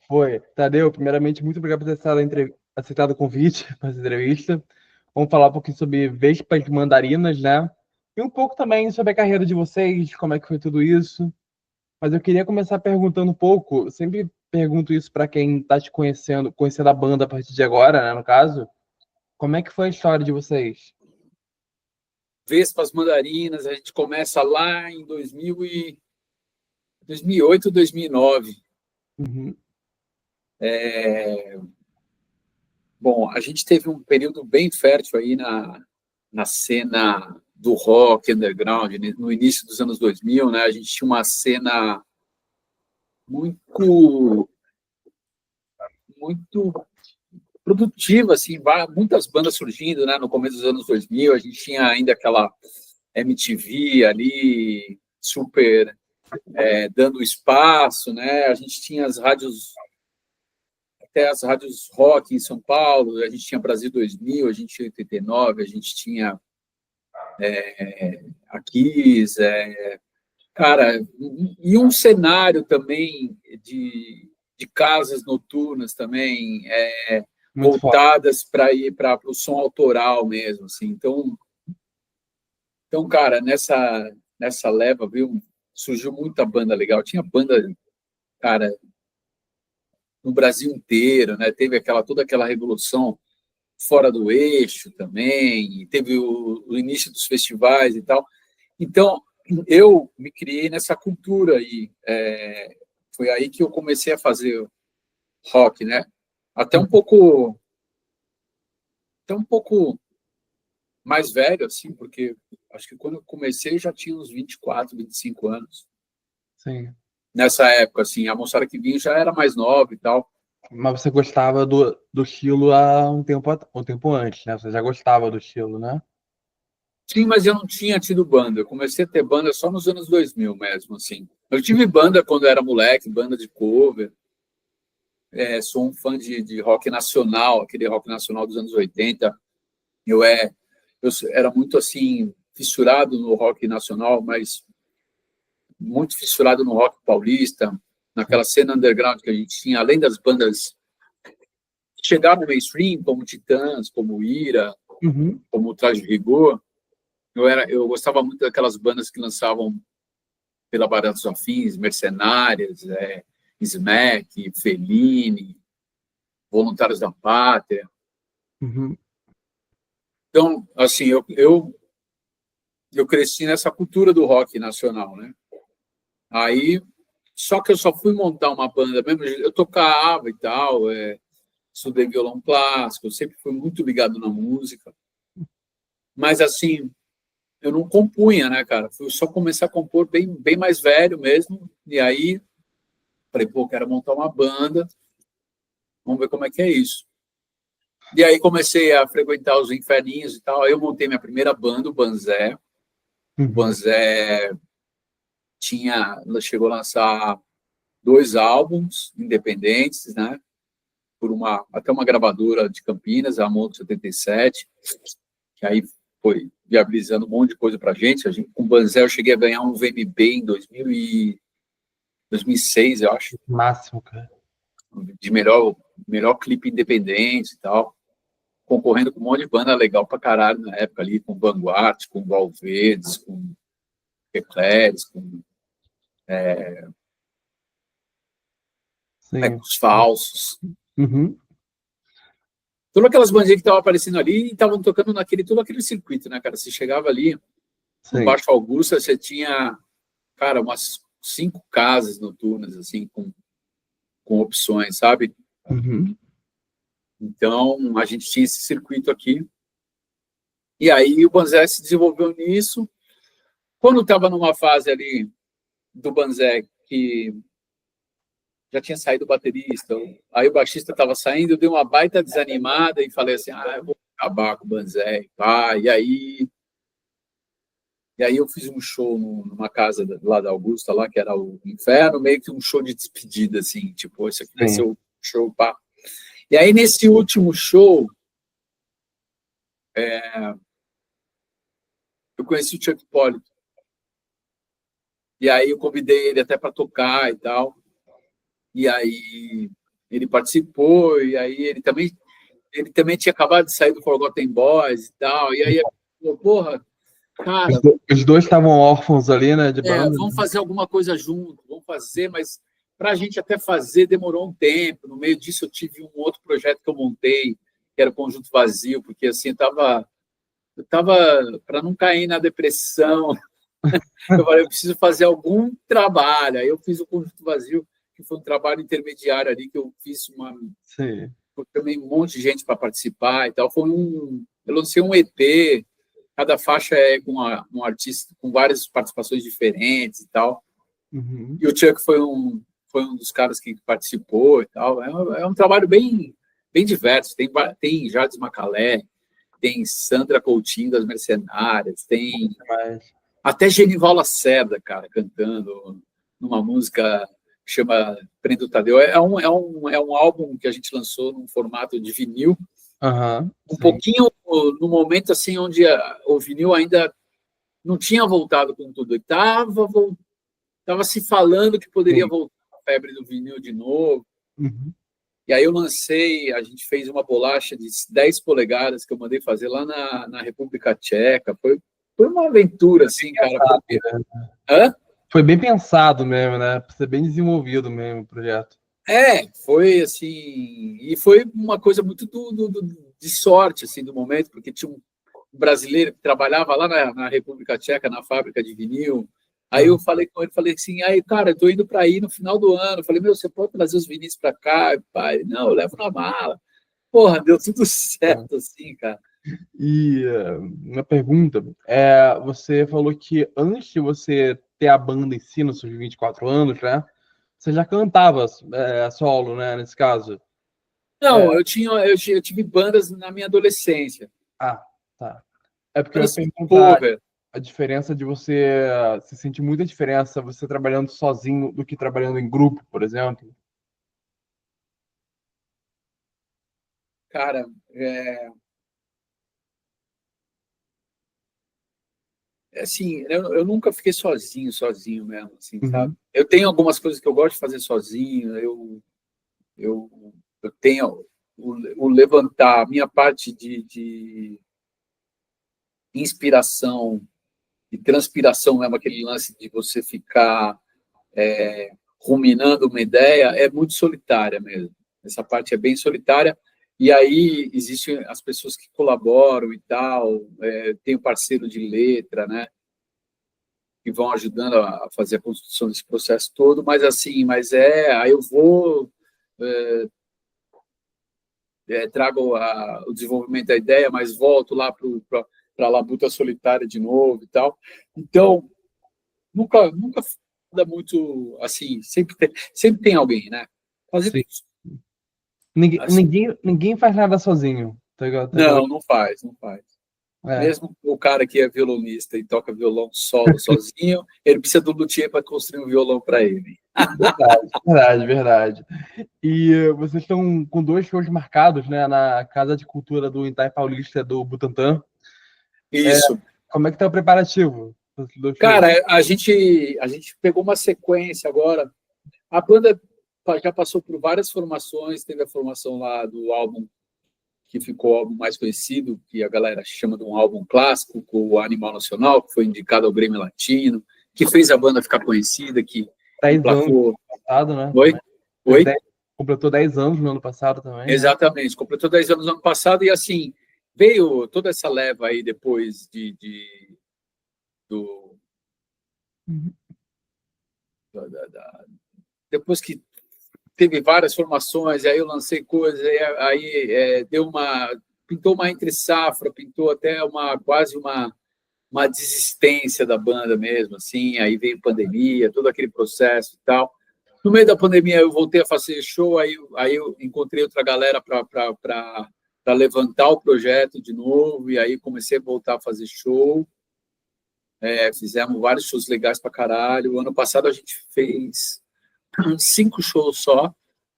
Foi. Tadeu, primeiramente, muito obrigado por ter aceitado o convite para essa entrevista. Vamos falar um pouquinho sobre vespas mandarinas, né? E um pouco também sobre a carreira de vocês, como é que foi tudo isso. Mas eu queria começar perguntando um pouco, eu sempre pergunto isso para quem está te conhecendo a banda a partir de agora, né, no caso. Como é que foi a história de vocês? Vespas Mandarinas, a gente começa lá em 2008, 2009. Uhum, Bom, a gente teve um período bem fértil aí na cena do rock underground, no início dos anos 2000, né? A gente tinha uma cena muito, muito produtiva, assim, muitas bandas surgindo, né? No começo dos anos 2000, a gente tinha ainda aquela MTV ali, super dando espaço, né? A gente tinha até as rádios rock em São Paulo, a gente tinha Brasil 2000, a gente tinha 89, a gente tinha a Kiss, cara, e um cenário também de casas noturnas também, muito forte. voltadas para ir para o som autoral mesmo, assim. Então, cara, nessa leva, viu, surgiu muita banda legal. Tinha banda, cara, no Brasil inteiro, né? Teve toda aquela revolução fora do eixo também, e teve o início dos festivais e tal. Então, eu me criei nessa cultura aí. Foi aí que eu comecei a fazer rock, né? Até um pouco, até um pouco mais velho, assim, porque acho que quando eu comecei já tinha uns 24, 25 anos. Sim. Nessa época, assim, a moçada que vinha já era mais nova e tal. Mas você gostava do estilo há um tempo antes, né? Você já gostava do estilo, né? Sim, mas eu não tinha tido banda. Eu comecei a ter banda só nos anos 2000 mesmo, assim. Eu tive banda quando eu era moleque, banda de cover. Sou um fã de rock nacional, aquele rock nacional dos anos 80. Eu, é, eu era muito, assim, fissurado no rock nacional, mas muito fissurado no rock paulista, Sim. naquela cena underground que a gente tinha, além das bandas que chegaram no mainstream, como Titãs, como Ira, Uhum. como Traje Rigor. Eu gostava muito daquelas bandas que lançavam pela Barra dos Afins, Mercenárias, Smack, Fellini, Voluntários da Pátria. Uhum. Então, assim, eu cresci nessa cultura do rock nacional, né? Aí, só que eu só fui montar uma banda mesmo, eu tocava e tal, estudei violão clássico, eu sempre fui muito ligado na música, mas assim, eu não compunha, né, cara? Fui só começar a compor bem, bem mais velho mesmo, e aí falei, pô, quero montar uma banda, vamos ver como é que é isso. E aí comecei a frequentar os inferninhos e tal, aí eu montei minha primeira banda, o Banzé. O Uhum. Banzé chegou a lançar 2 álbuns independentes, né? Até uma gravadora de Campinas, a Moto 77, que aí foi viabilizando um monte de coisa pra gente. Com o Banzé eu cheguei a ganhar um VMB em 2006, eu acho, Máximo, cara. de melhor clipe independente e tal, concorrendo com um monte de banda legal pra caralho na época ali, com Vanguard, com Valverdes, com Eclairs, com Sim. Ecos Falsos. Uhum. Todas aquelas bandinhas que estavam aparecendo ali estavam tocando todo aquele circuito, né, cara? Você chegava ali no Sim. Baixo Augusta, você tinha, cara, umas 5 casas noturnas, assim, com opções, sabe? Uhum. Então, a gente tinha esse circuito aqui. E aí o Banzé se desenvolveu nisso. Quando estava numa fase ali do Banzé que já tinha saído o baterista, aí o baixista estava saindo, eu dei uma baita desanimada e falei assim, eu vou acabar com o Banzé e pá. E aí eu fiz um show numa casa lá da Augusta, lá, que era o Inferno, meio que um show de despedida, assim, tipo, esse aqui vai ser Sim. o show, pá. E aí, nesse último show, eu conheci o Chuck Polly. E aí eu convidei ele até para tocar e tal. E aí ele participou, e aí ele também tinha acabado de sair do Forgotten Boys e tal, e aí, porra, cara, Os dois estavam órfãos ali, né, de banda. vamos fazer alguma coisa junto, vamos fazer, mas para a gente até fazer demorou um tempo. No meio disso eu tive um outro projeto que eu montei, que era o Conjunto Vazio, porque assim, eu estava para não cair na depressão, eu falei, eu preciso fazer algum trabalho. Aí eu fiz o Conjunto Vazio, que foi um trabalho intermediário ali, que eu fiz Sim. também um monte de gente para participar e tal. Eu lancei um EP, cada faixa é com um artista com várias participações diferentes e tal. Uhum. E o Chuck foi um dos caras que participou e tal. É um trabalho bem, bem diverso. Tem Jardim Macalé, tem Sandra Coutinho das Mercenárias, tem até Genival Lacerda, cara, cantando numa música que chama Prendo Tadeu. É um álbum que a gente lançou num formato de vinil, um pouquinho no momento assim onde o vinil ainda não tinha voltado com tudo. Estava se falando que poderia voltar a febre do vinil de novo. Uhum. E aí a gente fez uma bolacha de 10 polegadas que eu mandei fazer lá na República Tcheca. Foi uma aventura, assim, cara. Porque... Foi bem pensado mesmo, né? Pra ser bem desenvolvido mesmo o projeto. Foi assim, e foi uma coisa muito de sorte, assim, do momento, porque tinha um brasileiro que trabalhava lá na República Tcheca, na fábrica de vinil. Aí eu falei com ele, falei assim, aí, cara, eu tô indo para aí no final do ano. Eu falei, você pode trazer os vinis para cá? Pai, não, eu levo na mala. Porra, deu tudo certo, assim, cara. E uma pergunta, você falou que antes de você ter a banda em si, nos seus 24 anos, né? Você já cantava solo, né, nesse caso? Não, eu tive bandas na minha adolescência. Ah, tá. É porque eu ia Bandas perguntar cover. a diferença de você sentir muita diferença você trabalhando sozinho do que trabalhando em grupo, por exemplo. Cara, assim, eu nunca fiquei sozinho mesmo, assim, sabe? Eu tenho algumas coisas que eu gosto de fazer sozinho, eu tenho o levantar a minha parte de inspiração e transpiração mesmo, aquele lance de você ficar ruminando uma ideia, é muito solitária mesmo. Essa parte é bem solitária. E aí existem as pessoas que colaboram e tal, tem o parceiro de letra, né? Que vão ajudando a fazer a construção desse processo todo, mas assim, aí eu vou, trago o desenvolvimento da ideia, mas volto lá para a labuta solitária de novo e tal. Então, nunca dá muito, assim, sempre tem alguém, né? Fazer isso. Ninguém faz nada sozinho. Não faz. Mesmo o cara que é violonista e toca violão solo sozinho, ele precisa do luthier para construir um violão para ele. Verdade. E vocês estão com 2 shows marcados, né, na Casa de Cultura do Itaí Paulista do Butantã. Isso. Como é que tá o preparativo? Cara, a gente pegou uma sequência agora. A banda já passou por várias formações, teve a formação lá do álbum que ficou o álbum mais conhecido, que a galera chama de um álbum clássico, com o Animal Nacional, que foi indicado ao Grêmio Latino, que fez a banda ficar conhecida, que 10 anos no passado, né? Oi? Completou 10 anos no ano passado também. Exatamente, né? Completou 10 anos no ano passado e, assim, veio toda essa leva aí depois depois que teve várias formações, aí eu lancei coisas, aí pintou uma entre-safra, pintou até quase uma desistência da banda mesmo, assim, aí veio pandemia, todo aquele processo e tal. No meio da pandemia eu voltei a fazer show, aí eu encontrei outra galera para levantar o projeto de novo, e aí comecei a voltar a fazer show. Fizemos vários shows legais para caralho. O ano passado a gente fez 5 shows só,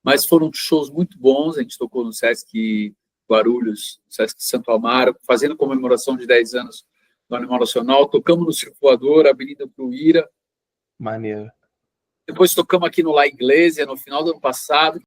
mas foram shows muito bons. A gente tocou no Sesc Guarulhos, no Sesc Santo Amaro, fazendo comemoração de 10 anos do Animal Nacional. Tocamos no Circulador, Avenida Pruíra. Maneiro. Depois tocamos aqui no La Iglesia, no final do ano passado.